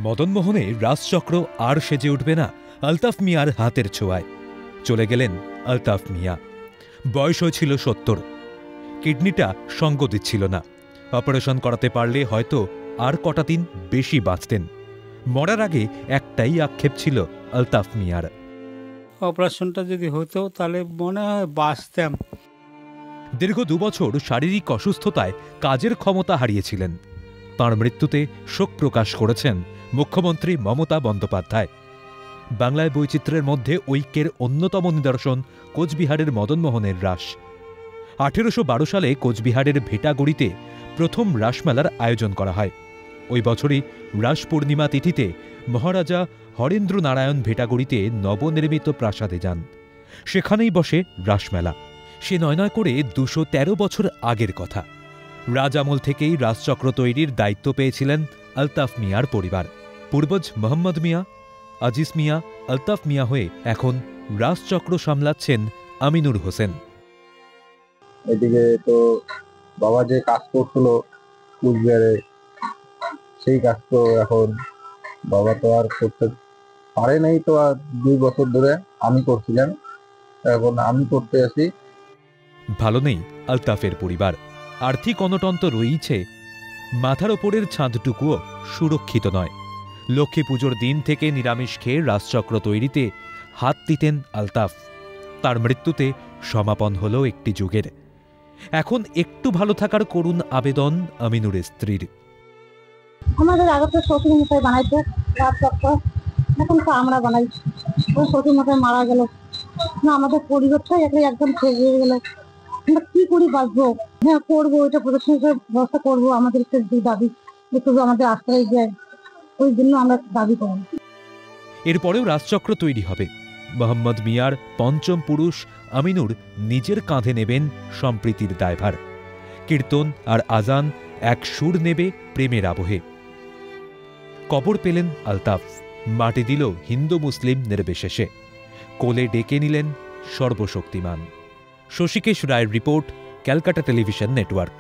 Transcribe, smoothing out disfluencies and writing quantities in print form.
মদনমোহনে রাজচক্র আর সেজে উঠবে না আলতাফ মিয়ার হাতের ছোঁয়ায়। চলে গেলেন আলতাফ মিয়া। বয়স হয়েছিল ৭০। কিডনিটা সঙ্গ দিচ্ছিল না। অপারেশন করাতে পারলে হয়তো আর কটা দিন বেশি বাঁচতেন। মরার আগে একটাই আক্ষেপ ছিল আলতাফ মিয়ার, অপারেশনটা যদি হতো তাহলে মনে হয় বাঁচতাম। দীর্ঘ ২ বছর শারীরিক অসুস্থতায় কাজের ক্ষমতা হারিয়েছিলেন। তাঁর মৃত্যুতে শোক প্রকাশ করেছেন মুখ্যমন্ত্রী মমতা বন্দ্যোপাধ্যায়। বাংলায় বৈচিত্র্যের মধ্যে ঐক্যের অন্যতম নিদর্শন কোচবিহারের মদনমোহনের রাস। ১৮১২ সালে কোচবিহারের ভেটাগুড়িতে প্রথম রাসমেলার আয়োজন করা হয়। ওই বছরই রাস পূর্ণিমা তিথিতে মহারাজা হরেন্দ্র নারায়ণ ভেটাগুড়িতে নবনির্মিত প্রাসাদে যান। সেখানেই বসে রাসমেলা। সে নয় করে ২১৩ বছর আগের কথা। রাজামল থেকেই রাজচক্র তৈরির দায়িত্ব পেয়েছিলেন আলতাফ মিয়ার পরিবার। পূর্বজ মোহাম্মদ মিয়া, আজিজ মিয়া, আলতাফ মিয়া হয়ে এখন রাজচক্র সামলাচ্ছেন আমিনুর হোসেন। এদিকে তো বাবা যে কাজ করছিল কুচবিহারে, সেই কাজ তো এখন বাবা তো আর করতে পারে নাই, তো আর ২ বছর ধরে আমি করছিলাম, এখন আমি করতে আসি। ভালো নেই আলতাফের পরিবার। আর্থিক অনটন তো রয়েছে, মাথার ওপরের ছাদটুকুও সুরক্ষিত নয়। লক্ষ্মী পুজোর দিন থেকে নিরামিষ খেয়ে রাজচক্র তৈরিতে হাত দিতেন আলতাফ। তার মৃত্যুতে সমাপন হল একটি যুগের। এখন একটু ভালো থাকার করুণ আবেদন আমিনুরের স্ত্রীর। আমাদের আগে তো শ্বশুর মশাই বানাইতো রাজচক্র, এখন তো আমরা বানাই। ওই শ্বশুর মশাই মারা গেল, আমাদের পরিবারটাই একদম শেষ হয়ে গেল। আমরা কি করি বাঁচবো? হ্যাঁ করবো, এটা প্রশাসনের ব্যবস্থা করবো। আমাদের একটু দাবি, একটু আমাদের আশ্রয় দেয়, ওই জন্য আমরা দাবি করি। এরপরেও রাজচক্র তৈরি হবে। মোহাম্মদ মিয়ার পঞ্চম পুরুষ আমিনুর নিজের কাঁধে নেবেন সম্প্রীতির দায়ভার। কীর্তন আর আজান এক সুর নেবে প্রেমের আবহে। কবর পেলেন আলতাফ, মাটি দিল হিন্দু মুসলিম নির্বিশেষে। কোলে ডেকে নিলেন সর্বশক্তিমান। শশীকেশ রায়ের রিপোর্ট, ক্যালকাটা টেলিভিশন নেটওয়ার্ক।